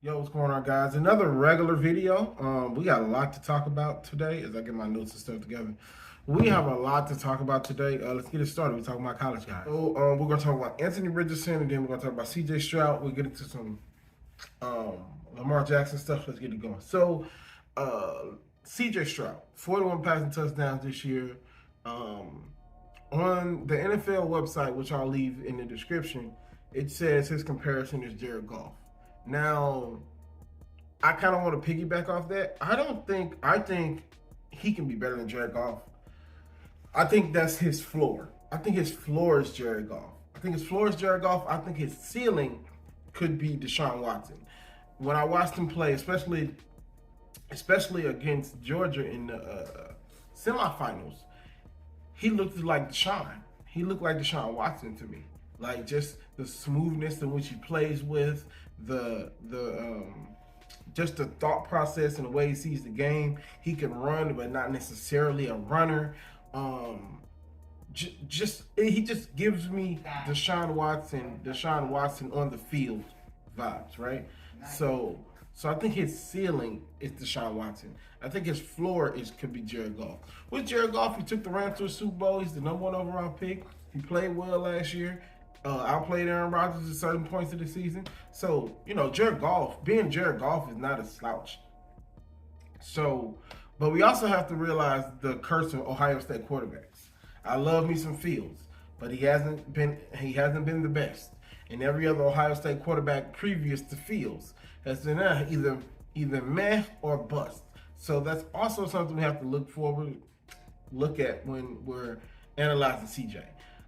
Yo, what's going on, guys? Another regular video. We got a lot to talk about today as I get my notes and stuff together. We have a lot to talk about today. Let's get it started. We're talking about college guys. So, we're going to talk about Anthony Richardson, and then we're going to talk about C.J. Stroud. We'll get into some Lamar Jackson stuff. Let's get it going. So, C.J. Stroud, 41 passing touchdowns this year. On the NFL website, which I'll leave in the description, it says his comparison is Jared Goff. Now, I kind of want to piggyback off that. I think he can be better than Jared Goff. I think that's his floor. I think his floor is Jared Goff. I think his ceiling could be Deshaun Watson. When I watched him play, especially against Georgia in the semifinals, he looked like Deshaun. He looked like Deshaun Watson to me. Like, just the smoothness in which he plays with, just the thought process and the way he sees the game. He can run, but not necessarily a runner. He just gives me Deshaun Watson on the field vibes, right? So I think his ceiling is Deshaun Watson. I think his floor could be Jared Goff. With Jared Goff, he took the Rams to a Super Bowl. He's the #1 overall pick. He played well last year. Outplayed Aaron Rodgers at certain points of the season. So, Jared Goff is not a slouch. So, but we also have to realize the curse of Ohio State quarterbacks. I love me some Fields, but he hasn't been the best. And every other Ohio State quarterback previous to Fields has been either meh or bust. So that's also something we have to look at when we're analyzing CJ.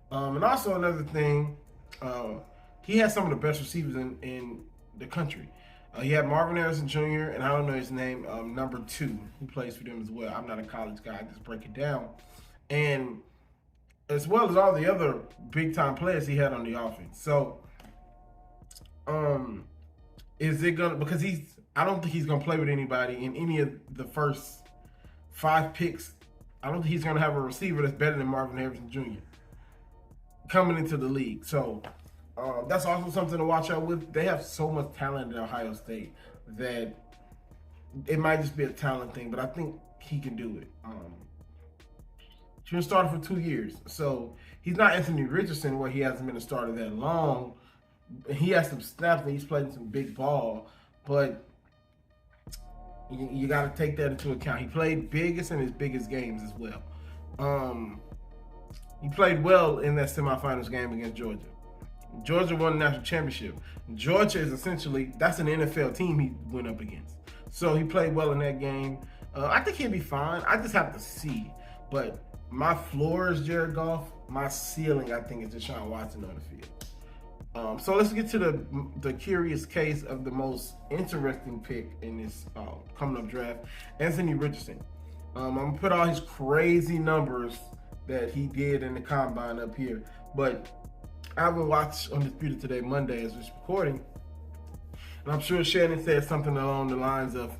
And also another thing, he has some of the best receivers in the country. He had Marvin Harrison Jr., and I don't know his name, number 2, who plays for them as well. I'm not a college guy, I just break it down. And as well as all the other big-time players he had on the offense. So, is it going to, because I don't think he's going to play with anybody in any of the first 5 picks. I don't think he's going to have a receiver that's better than Marvin Harrison Jr. coming into the league. So that's also something to watch out with. They have so much talent at Ohio State that it might just be a talent thing, but I think he can do it. He's been starting for 2 years. So he's not Anthony Richardson, where he hasn't been a starter that long. He has some snaps and he's played some big ball, but you got to take that into account. He played biggest in his biggest games as well. He played well in that semifinals game against Georgia. Georgia won the national championship. Georgia is essentially, that's an NFL team he went up against. So he played well in that game. I think he'll be fine. I just have to see. But my floor is Jared Goff. My ceiling, I think, is Deshaun Watson on the field. So let's get to the curious case of the most interesting pick in this coming up draft, Anthony Richardson. I'm going to put all his crazy numbers that he did in the combine up here. But I haven't watched Undisputed Today Monday as we're recording. And I'm sure Shannon said something along the lines of,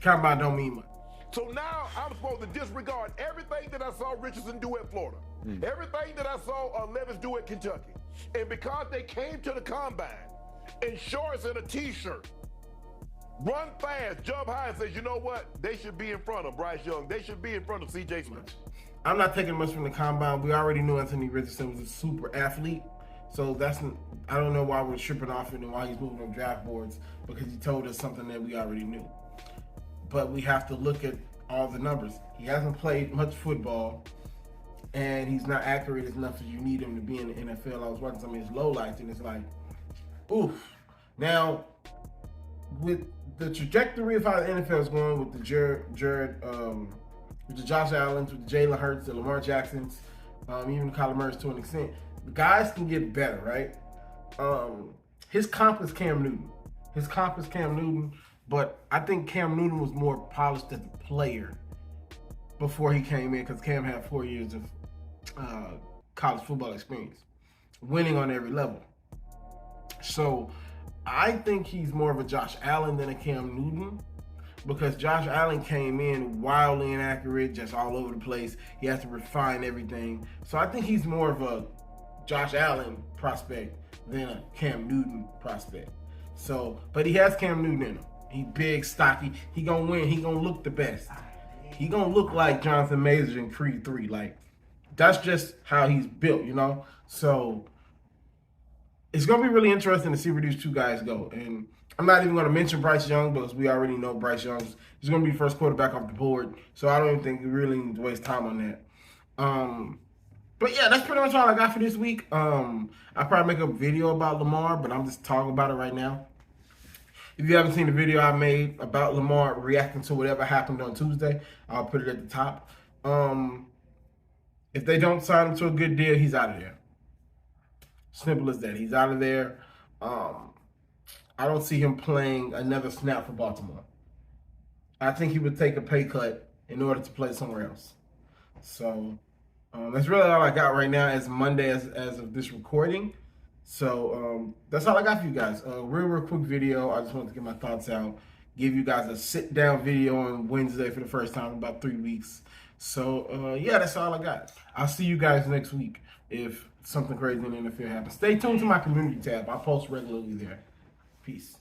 combine don't mean much. So now I'm supposed to disregard everything that I saw Richardson do at Florida, everything that I saw Levis do at Kentucky. And because they came to the combine in shorts and a t-shirt, run fast, jump high, and says, you know what? They should be in front of Bryce Young. They should be in front of C.J. Smith. I'm not taking much from the combine. We already knew Anthony Richardson was a super athlete. So I don't know why we're tripping off it and why he's moving on draft boards, because he told us something that we already knew. But we have to look at all the numbers. He hasn't played much football, and he's not accurate enough as you need him to be in the NFL. I was watching some of his lowlights, and it's like, oof. Now, with the trajectory of how the NFL is going with the with the Josh Allens, with the Jalen Hurts, the Lamar Jacksons, even Kyler Murray to an extent, the guys can get better, right? His comp is Cam Newton. But I think Cam Newton was more polished as a player before he came in, because Cam had 4 years of college football experience, winning on every level. So I think he's more of a Josh Allen than a Cam Newton, because Josh Allen came in wildly inaccurate, just all over the place. He has to refine everything. So I think he's more of a Josh Allen prospect than a Cam Newton prospect. So, but he has Cam Newton in him. He big, stocky. He gonna win. He gonna look the best. He gonna look like Jonathan Majors in Creed 3. Like, that's just how he's built, you know? So, it's going to be really interesting to see where these two guys go. And I'm not even going to mention Bryce Young because we already know Bryce Young is going to be the first quarterback off the board. So I don't even think we really need to waste time on that. But yeah, that's pretty much all I got for this week. I'll probably make a video about Lamar, but I'm just talking about it right now. If you haven't seen the video I made about Lamar reacting to whatever happened on Tuesday, I'll put it at the top. If they don't sign him to a good deal, he's out of there. Simple as that. He's out of there. I don't see him playing another snap for Baltimore. I think he would take a pay cut in order to play somewhere else. So that's really all I got right now as Monday as of this recording. So that's all I got for you guys. Real quick video. I just wanted to get my thoughts out. Give you guys a sit-down video on Wednesday for the first time in about 3 weeks. So, yeah, that's all I got. I'll see you guys next week if something crazy in the NFL happens. Stay tuned to my community tab. I post regularly there. Peace.